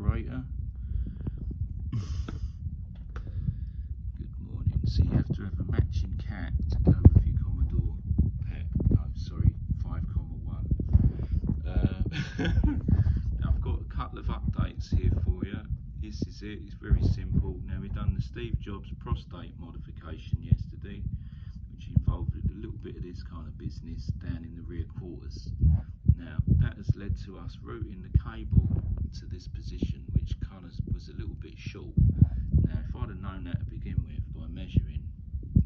operator. Good morning. So you have to have a matching cat to go with your Commodore pet. No, sorry, 5,1. I've got a couple of updates here for you. This is it. It's very simple. Now, we've done the Steve Jobs prostate modification yesterday, which involved a little bit of this kind of business down in the rear quarters. Now, that has led to us routing the cable to this position, which kind of was a little bit short. Now, if I'd have known that to begin with by measuring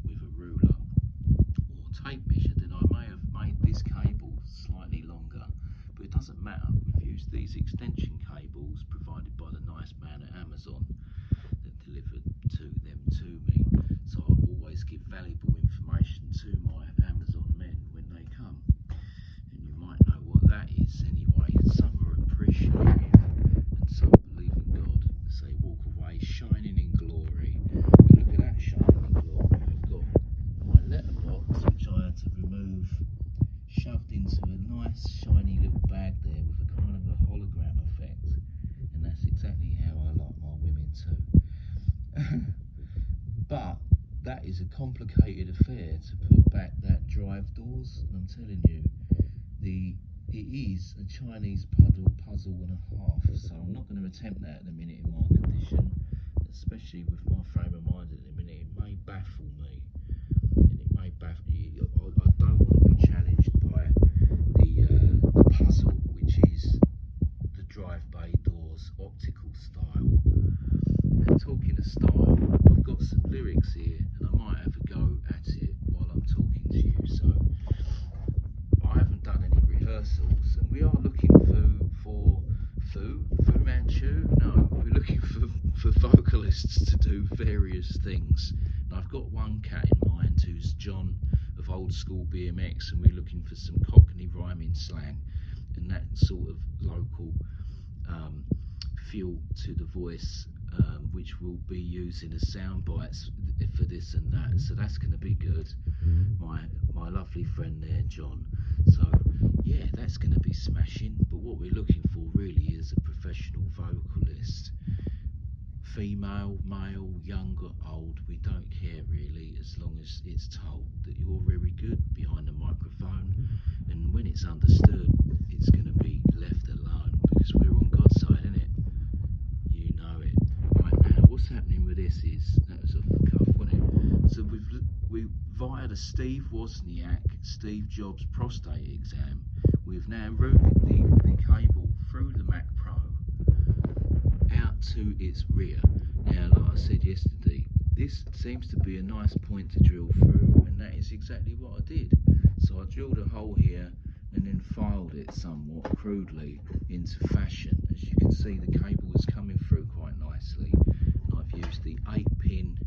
with a ruler or tape measure, then I may have made this cable slightly longer. But it doesn't matter. We've used these extension cables provided by the nice man at Amazon that delivered them to me. So I always give valuable information to my Amazon men when they come. And you might know what that is anyway. Some are appreciative and some believe in God. So they walk away shining in glory. Look at that shining in glory. I've got my letterbox, which I had to remove, shoved into a nice shiny little bag there with a kind of a hologram effect. And that's exactly how I like my women too. But that is a complicated affair to put back that drive doors, and I'm telling you, it is a Chinese puzzle and a half. So I'm not going to attempt that at the minute in my condition, especially with my frame of mind at the minute. It may baffle me, and it may baffle you. I don't want to be challenged by the puzzle, which is the drive bay doors optical style. And talking of style, I've got some lyrics here, and I might have a go at it while I'm talking to you. So I haven't done any rehearsals, and we are looking for Fu Manchu. No, we're looking for vocalists to do various things. And I've got one cat in mind who's John of Old School BMX, and we're looking for some Cockney rhyming slang and that sort of local feel to the voice, which we'll be using as sound bites for this and that. So that's going to be good. My lovely friend there, John. So yeah, that's going to be smashing. But what we're looking for really is a professional vocalist. Female, male, young or old, we don't care really, as long as it's told that you're very good behind the microphone, and when it's understood, it's going to be left alone, because we're on God's side, innit? You know it. Right now, what's happening with this is, that was off the cuff, wasn't it? So we via the Steve Steve Jobs prostate exam, we've now routed the cable through the Mac Pro out to its rear. Now, like I said yesterday, this seems to be a nice point to drill through, and that is exactly what I did. So I drilled a hole here and then filed it somewhat crudely into fashion. As you can see, the cable is coming through quite nicely, and I've used the 8-pin.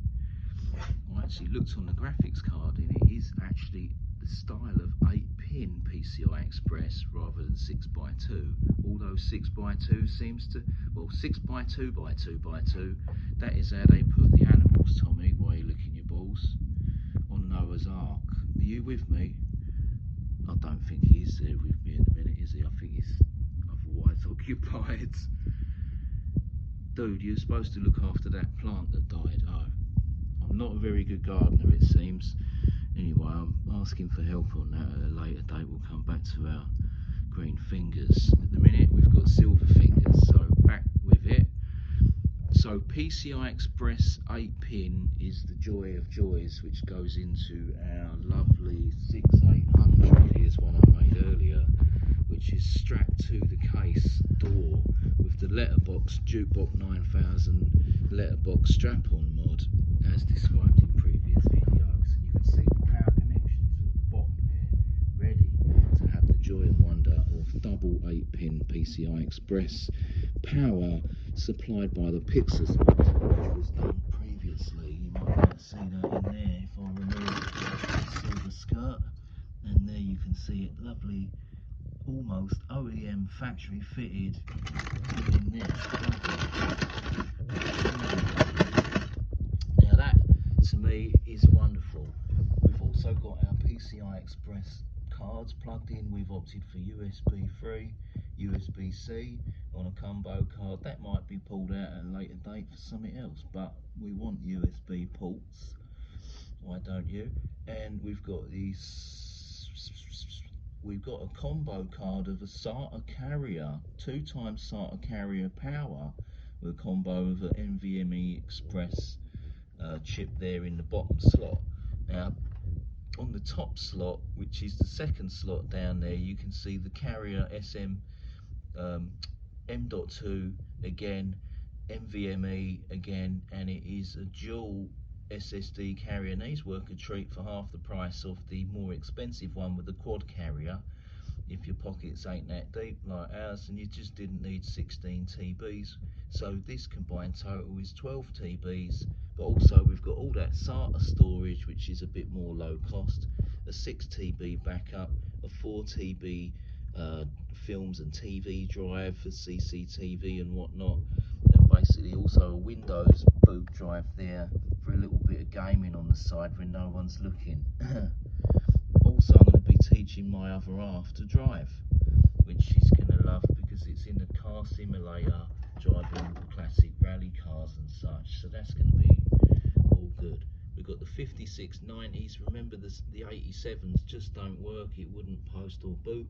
I actually looked on the graphics card, and it is actually the style of 8-pin PCI Express rather than 6x2, although 6x2 seems to, well, 6x2x2x2, that is how they put the animals, Tommy, while you're licking your balls, on Noah's Ark. Are you with me? I don't think he is there with me at the minute, is he? I think he's otherwise occupied. Dude, you're supposed to look after that plant that died. Oh, I'm not a very good gardener, it seems. Anyway, I'm asking for help on that at a later date. We'll come back to our green fingers. At the minute, we've got silver fingers, so back with it. So PCI Express 8-pin is the joy of joys, which goes into our lovely 6800. Here's one I made earlier, which is strapped to the case door with the letterbox Jukebox 9000 letterbox strap-on mod, as described in previous videos. And you can see the power connections at the bottom here, ready to have the joy and wonder of double 8-pin PCI Express power supplied by the Pixels mod, which was done previously. You might not see that in there if I remove the silver skirt, and there you can see it, lovely, almost OEM factory fitted in there. Now that to me is wonderful. We've also got our PCI Express cards plugged in. We've opted for USB 3, USB-C on a combo card. That might be pulled out at a later date for something else, but we want USB ports. Why don't you? And we've got a combo card of a SATA carrier, 2x SATA carrier power, with a combo of an NVMe Express chip there in the bottom slot. Now, on the top slot, which is the second slot down there, you can see the carrier SM M.2 again, NVMe again, and it is a dual SSD carrier. And these work a treat for half the price of the more expensive one with the quad carrier, if your pockets ain't that deep like ours, and you just didn't need 16 TBs. So this combined total is 12 TBs, but also we've got all that SATA storage, which is a bit more low cost, a 6 TB backup, a 4 TB films and TV drive for CCTV and whatnot, and basically also a Windows boot drive there for a little bit of gaming on the side when no one's looking. Also, I'm going to be teaching my other half to drive, which she's going to love because it's in a car simulator, driving classic rally cars and such, so that's going to be all good. We've got the 5690s, remember the 87s just don't work, it wouldn't post or boot.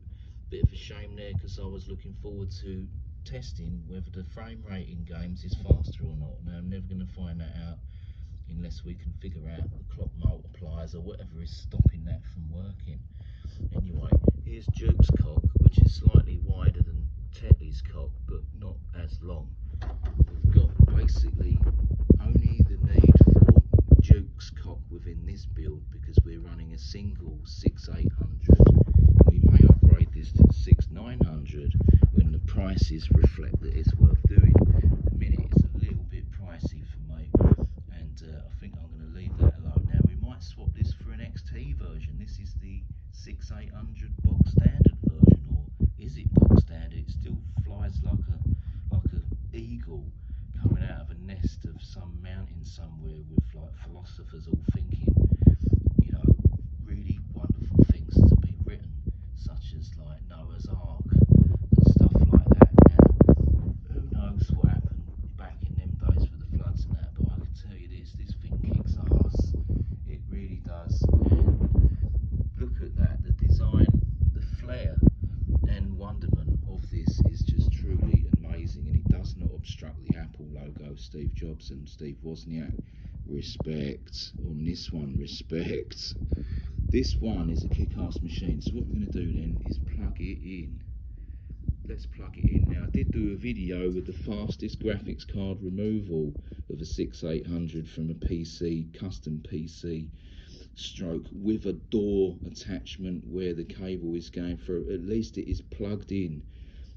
Bit of a shame there, because I was looking forward to testing whether the frame rate in games is faster or not. Now I'm never going to find that out unless we can figure out the clock multipliers or whatever is stopping that from working. Anyway, here's Duke's cock, which is slightly wider than Tetley's cock, but not as long. We've got basically only the need for Duke's cock within this build, because we're running a single 6800. We may upgrade this to the 6900 when the prices reflect that it's worth doing. At the minute it's a little bit pricey for me, and I think I'm going to leave that alone. Now we might swap this for an XT version. This is the 6800 box standard version, or is it box standard? It still flies like a eagle coming out of a nest of some mountain somewhere, with like philosophers all thinking, you know, really wonderful things to be written, such as like Noah's Ark and stuff like that. Now, who knows what happened back in them days with the floods and that, but I can tell you this thing kicks ass. It really does. And look at that, the design, the flair and wonderment of this is just truly amazing, and it does not obstruct the Apple logo. Steve Jobs and Steve Wozniak, respect. On this one, respect. This one is a kick-ass machine, so what we're going to do then is plug it in. Let's plug it in. Now, I did do a video with the fastest graphics card removal of a 6800 from a PC, custom PC, stroke with a door attachment where the cable is going through. At least it is plugged in.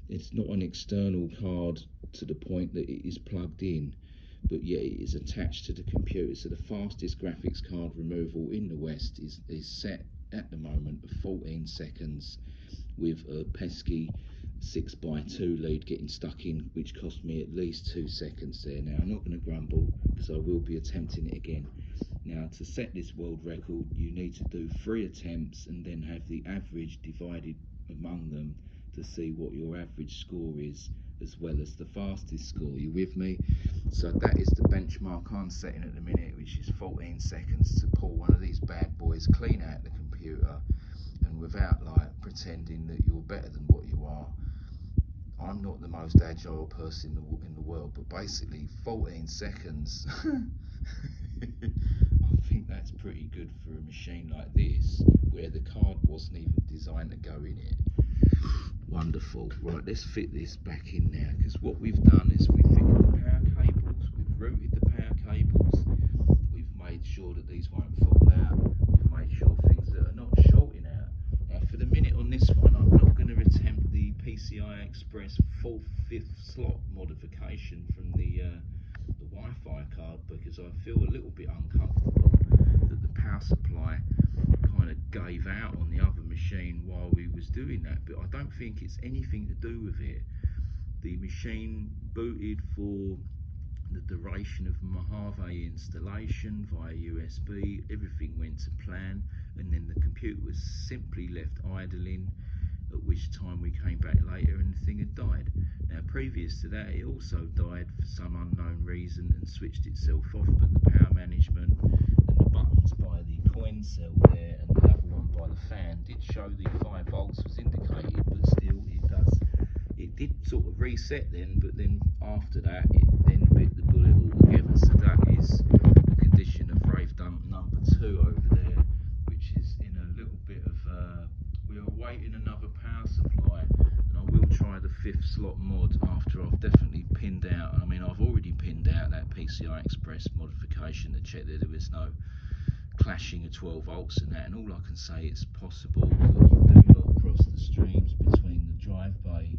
It's not an external card to the point that it is plugged in, but yeah, it is attached to the computer. So the fastest graphics card removal in the West is set at the moment of 14 seconds with a pesky 6x2 lead getting stuck in, which cost me at least 2 seconds there. Now I'm not going to grumble, because I will be attempting it again. Now, to set this world record, you need to do 3 attempts and then have the average divided among them to see what your average score is, as well as the fastest score. You with me? So that is the benchmark I'm setting at the minute, which is 14 seconds to pull one of these bad boys clean out the computer, and without like pretending that you're better than what you are. I'm not the most agile person in the world, but basically 14 seconds I think that's pretty good for a machine like this, where the card wasn't even designed to go in it. Wonderful. Right, let's fit this back in now, because what we've done is we've fitted the power cables, we've routed the power cables, we've made sure that these won't fall out, we've made sure things that are not shorting out. Now, for the minute on this one, I'm not going to attempt the PCIe Express 4th, 5th slot modification from the Wi-Fi card, because I feel a little bit uncomfortable that the power supply kind of gave out on the other machine while we was doing that, but I don't think it's anything to do with it. The machine booted for the duration of Mojave installation via USB, everything went to plan, and then the computer was simply left idling, at which time we came back later and the thing had died. Now previous to that it also died for some unknown reason and switched itself off, but the power management and the buttons by the coin cell there and the other one by the fan did show the 5 volts was indicated, but still it did sort of reset then, but then after that it then bit the bullet altogether. So that is the condition of rave dump number 2 over there, which is in a little bit of we are awaiting another power supply, and I will try the 5th slot mod after I've definitely pinned out, I mean I've already pinned out that PCI Express modification to check that there was no clashing of 12 volts and that, and all I can say it's possible that you do not cross the streams between the drive bay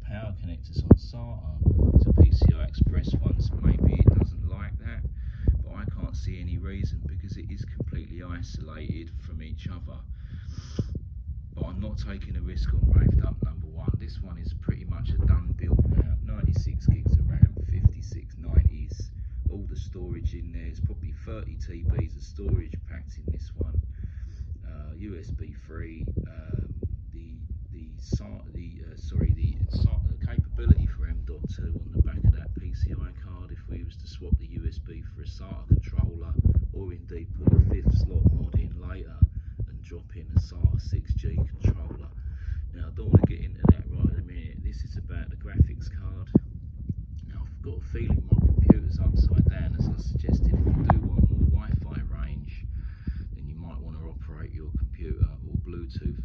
power connectors on SATA to PCI Express ones. Maybe it doesn't like that, but I can't see any reason because it is completely isolated from each other. But I'm not taking a risk on rave dump number 1. This one is pretty much a done build now. 96 gigs of RAM, 5690s, all the storage in there. There's probably 30 TBs of storage packed in this one. USB 3. The capability for M.2 on the back of that PCI card if we was to swap the USB for a SATA controller, or indeed put a 5th slot mod in later and drop in a SATA 6G controller. Now I don't want to get into that right in a minute. This is about the graphics card. Now I've got a feeling my computer's upside down, as I suggested. If you do want more Wi-Fi range, then you might want to operate your computer or Bluetooth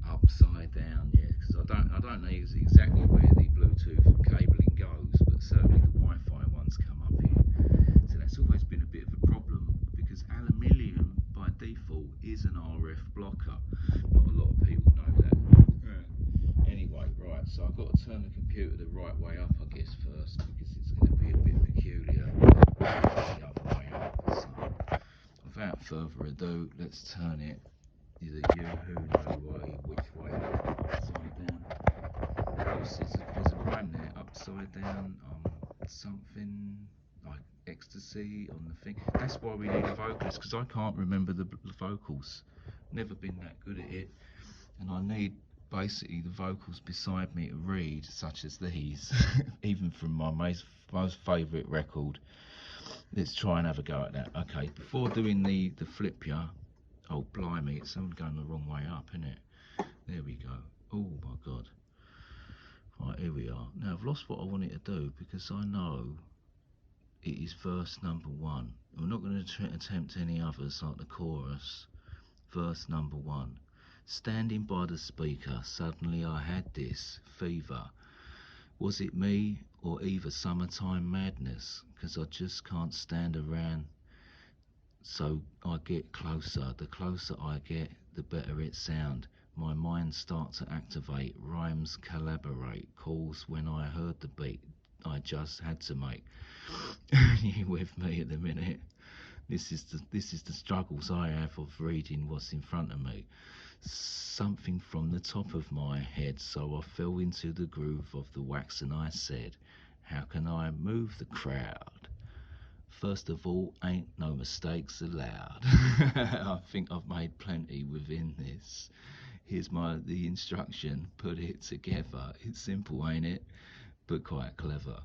upside down, yeah, because I don't know exactly where the Bluetooth cabling goes, but certainly the Wi-Fi ones come up here. So that's always been a bit of a problem because aluminium by default is an RF blocker. Not a lot of people know that. Yeah. Anyway, right, so I've got to turn the computer the right way up, I guess, first, because it's going to be a bit peculiar the other way up. So without further ado, let's turn it either you who know which way upside down. There's a rhyme there, upside down, something like ecstasy on the thing. That's why we need a vocalist, because I can't remember the vocals. Never been that good at it, and I need basically the vocals beside me to read, such as these, even from my most favourite record. Let's try and have a go at that. Okay, before doing the flip ya. Oh blimey, it's going the wrong way up, isn't it? There we go. Oh my god. Right, here we are. Now I've lost what I wanted to do because I know it is verse number 1. We're not going to attempt any others like the chorus. Verse number 1. Standing by the speaker, suddenly I had this fever. Was it me or either summertime madness? Because I just can't stand around. So I get closer. The closer I get, the better it sound. My mind starts to activate. Rhymes collaborate. Calls when I heard the beat. I just had to make. You with me at the minute? This is the struggles I have of reading what's in front of me. Something from the top of my head. So I fell into the groove of the wax and I said, how can I move the crowd? First of all, ain't no mistakes allowed. I think I've made plenty within this. Here's the instruction, put it together. It's simple, ain't it? But quite clever.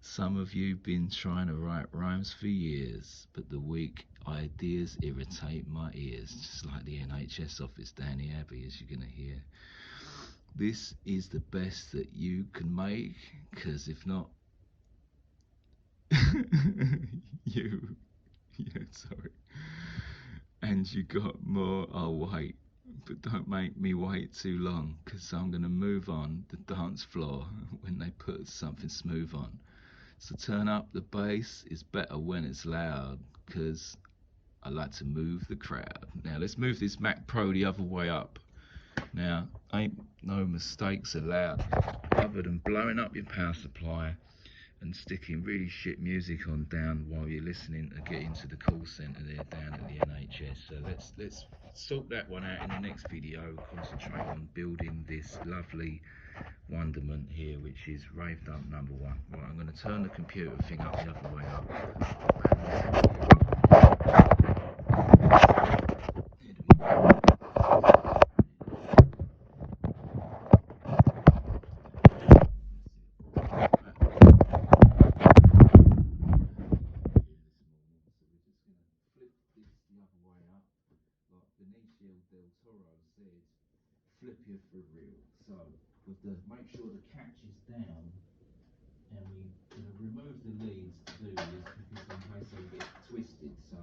Some of you been trying to write rhymes for years, but the weak ideas irritate my ears, just like the NHS office down the Abbey, as you're gonna hear. This is the best that you can make, because if not, sorry, and you got more, I'll wait, but don't make me wait too long, because I'm going to move on the dance floor when they put something smooth on. So turn up the bass, it's better when it's loud, because I like to move the crowd. Now let's move this Mac Pro the other way up. Now, ain't no mistakes allowed, other than blowing up your power supply and sticking really shit music on down while you're listening to get into the call centre there down at the NHS. So let's sort that one out in the next video. Concentrate on building this lovely wonderment here, which is rave dump number 1. Right, I'm going to turn the computer thing up the other way up. flip you for real. So, make sure the catch is down, and we're going to remove the leads to do this because in case they get twisted. So,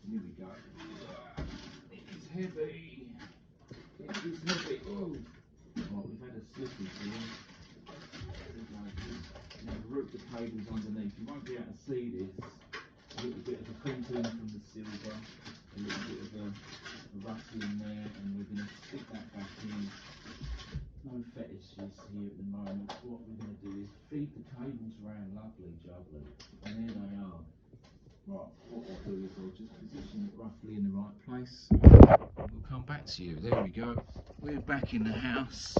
here we go. It is heavy. It is heavy. Oh, right, we've had a slippage here. Now route the cables underneath. You won't be able to see this. A little bit of a crinkling from the silver, a little bit of a rustling there, and we're going to stick that back in. No fetishes here at the moment. What we're going to do is feed the cables around, lovely jubbly, and there they are. Right, what I'll do is I'll just position it roughly in the right place. We'll come back to you. There we go. We're back in the house.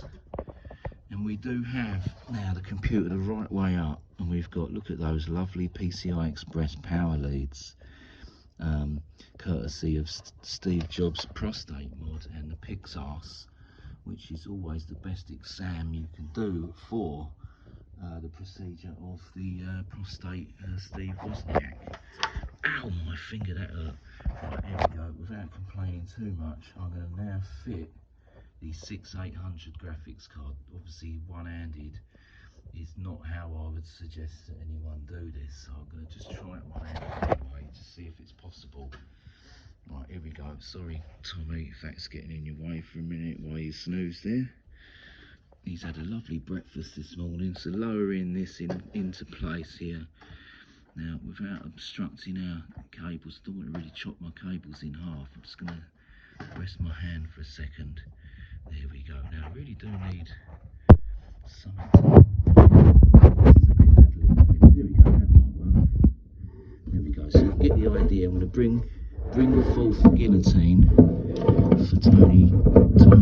And we do have now the computer the right way up, and we've got, look at those lovely PCI Express power leads, courtesy of Steve Jobs' prostate mod and the Pixar's, which is always the best exam you can do for the procedure of the prostate Steve Wozniak. Ow, my finger, that hurt. Right, here we go. Without complaining too much, I'm going to now fit the 6800 graphics card. Obviously one-handed is not how I would suggest that anyone do this, so I'm going to just try it one hand anyway to see if it's possible. Right, here we go. Sorry Tommy if that's getting in your way for a minute while you snooze there. He's had a lovely breakfast this morning, so lowering this into place here now without obstructing our cables. Don't want to really chop my cables in half. I'm just going to rest my hand for a second. There we go. Now I really do need something to... There we go. There we go. So you get the idea. I'm going to bring the fourth guillotine for Tony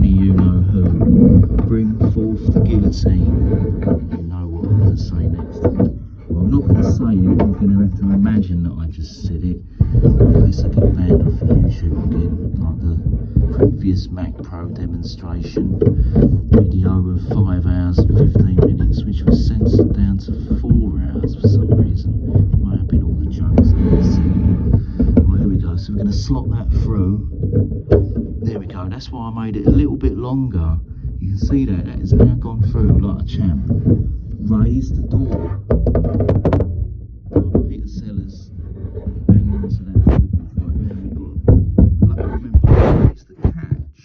you know who. Bring forth the guillotine. You know what I'm going to say next. Well, I'm not going to say it. You're going to have to imagine that I just said it. This will get banned off of YouTube again, like the previous Mac Pro demonstration video of 5 hours and 15 minutes, which was censored down to 4 hours for some reason. It might have been all the jokes there. Right, here we go. So we're going to slot that through. There we go. That's why I made it a little bit longer. You can see that has now gone through like a champ. Raise the door. Peter Sellers hanging on to that right now. We've got, remember, it's the catch.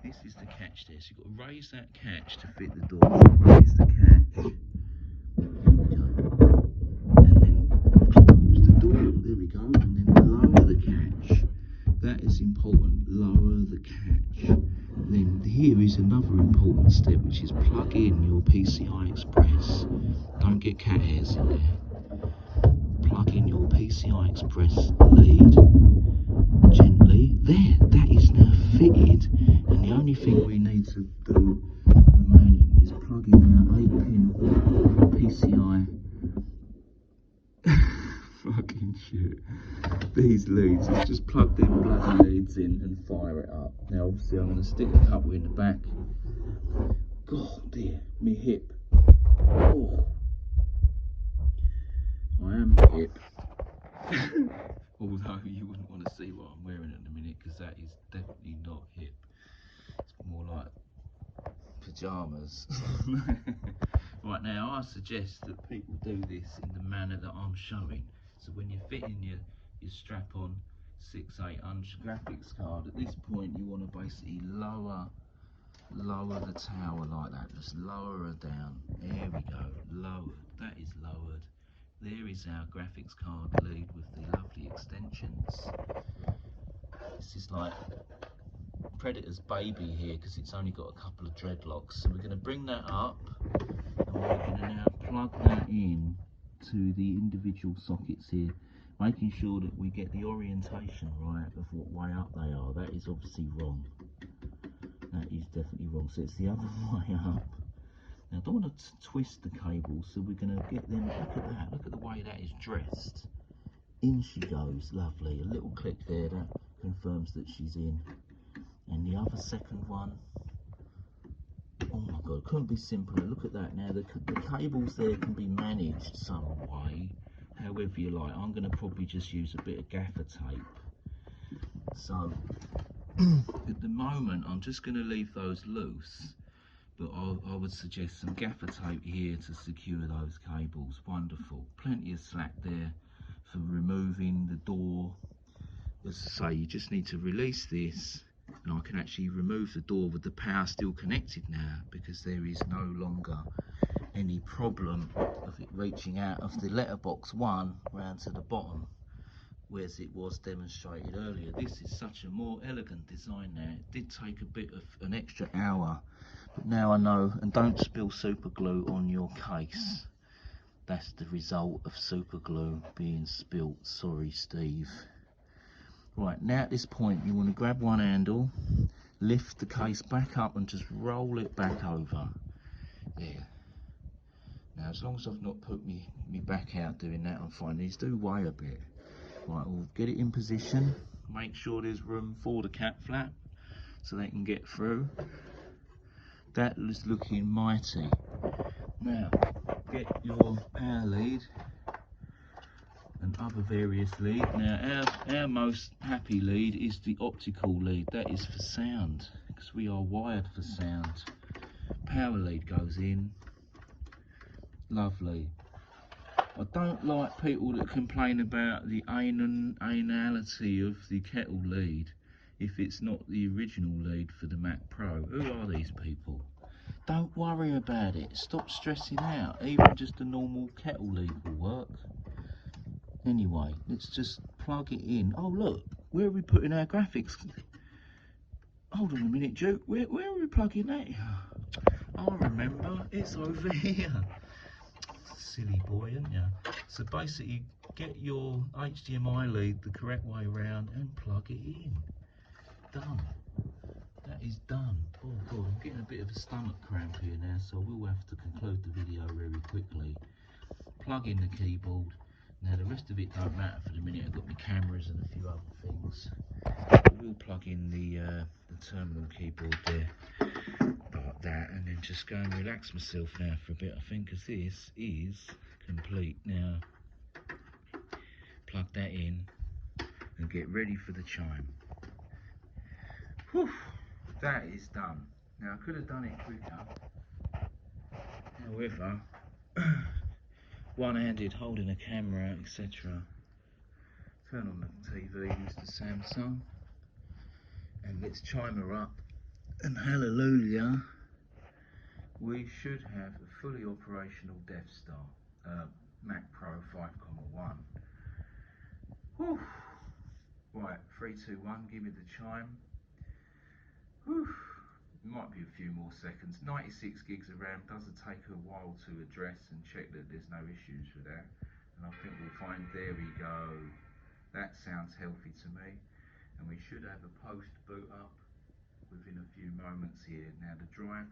This is the catch there. So you've got to raise that catch to fit the door. Raise the catch. And then close the door. There we go. And then lower the catch. That is important. Lower the catch. Then here is another important step, which is plug in your PCI Express. Don't get cat hairs in there. Plug in your PCI Express lead gently. There, that is now fitted, and the only thing we need to do remaining is plug in our 8-pin PCI fucking shit. These leads, let's just plug them bloody leads in and fire it up. Now obviously I'm going to stick a couple in the back. God dear, me hip. Oh, I am hip. Although you wouldn't want to see what I'm wearing at the minute, because that is definitely not hip. It's more like pyjamas. Right, now I suggest that people do this in the manner that I'm showing. So when you're fitting your strap-on 6800 graphics card, at this point you want to basically lower the tower like that. Just lower her down. There we go. Lowered. That is lowered. There is our graphics card lead with the lovely extensions. This is like Predator's baby here because it's only got a couple of dreadlocks. So we're going to bring that up, and we're going to now plug that in to the individual sockets here, making sure that we get the orientation right of what way up they are. That is obviously wrong. That is definitely wrong. So it's the other way up. Now I don't want to twist the cable, so we're going to get them. Look at that. Look at the way that is dressed. In she goes. Lovely. A little click there that confirms that she's in. And the other second one. Oh my god, couldn't be simpler. Look at that. Now the cables there can be managed some way, however you like. I'm going to probably just use a bit of gaffer tape. So At the moment, I'm just going to leave those loose, but I would suggest some gaffer tape here to secure those cables. Wonderful. Plenty of slack there for removing the door. As I say, you just need to release this, and I can actually remove the door with the power still connected now, because there is no longer any problem of it reaching out of the letterbox 1 round to the bottom, whereas it was demonstrated earlier. This is such a more elegant design now. It did take a bit of an extra hour, but now I know. And don't spill super glue on your case. That's the result of super glue being spilt. Sorry, Steve. Right, now at this point you want to grab one handle, lift the case back up and just roll it back over. There. Now as long as I've not put me back out doing that, I'm fine. These do weigh a bit. Right, we'll get it in position, make sure there's room for the cat flap so they can get through. That is looking mighty. Now, get your power lead and other various lead. Now, our most happy lead is the optical lead. That is for sound, because we are wired for sound. Power lead goes in. Lovely. I don't like people that complain about the anality of the kettle lead if it's not the original lead for the Mac Pro. Who are these people? Don't worry about it. Stop stressing out. Even just a normal kettle lead will work. Anyway, let's just plug it in. Oh look, where are we putting our graphics? Hold on a minute, Duke. Where are we plugging that? I remember. It's over here. Silly boy, aren't you? So basically, get your HDMI lead the correct way around and plug it in. Done. That is done. Oh god, I'm getting a bit of a stomach cramp here now, so we'll have to conclude the video very quickly. Plug in the keyboard. Now the rest of it don't matter for the minute. I've got my cameras and a few other things. We'll plug in the terminal keyboard there, like that, and then just go and relax myself now for a bit, I think, because this is complete. Now, plug that in and get ready for the chime. Whew, that is done. Now, I could have done it quicker. However, one-handed holding a camera, etc. Turn on the TV, use the Samsung, and let's chime her up. And hallelujah, we should have a fully operational Death Star, Mac Pro 5.1. Whew. Right, 3, 2, 1, give me the chime. Whew. Might be a few more seconds. 96 gigs of RAM does take a while to address and check that there's no issues with that. And I think we'll find, there we go. That sounds healthy to me. And we should have a post boot up within a few moments here. Now the drive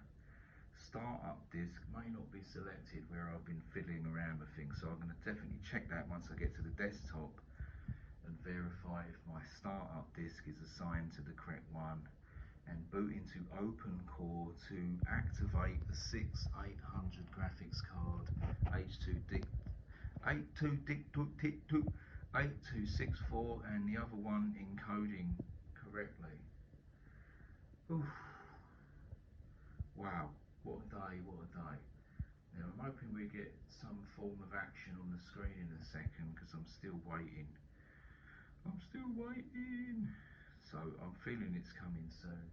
startup disk may not be selected where I've been fiddling around with things, so I'm going to definitely check that once I get to the desktop and verify if my startup disk is assigned to the correct one, and boot into OpenCore to activate the 6800 graphics card H264 and the other one encoding correctly. Oof. Wow, what a day, what a day. Now I'm hoping we get some form of action on the screen in a second, because I'm still waiting. So I'm feeling it's coming soon.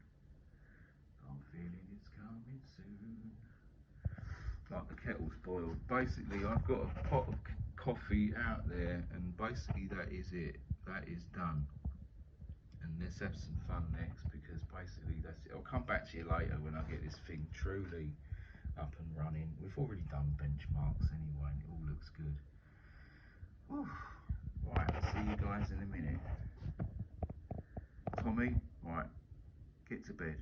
Like the kettle's boiled. Basically, I've got a pot of coffee out there, and basically that is it. That is done. And let's have some fun next, because basically that's it. I'll come back to you later when I get this thing truly up and running. We've already done benchmarks anyway, and it all looks good. Whew. Right, I'll see you guys in a minute. Tommy, right, get to bed.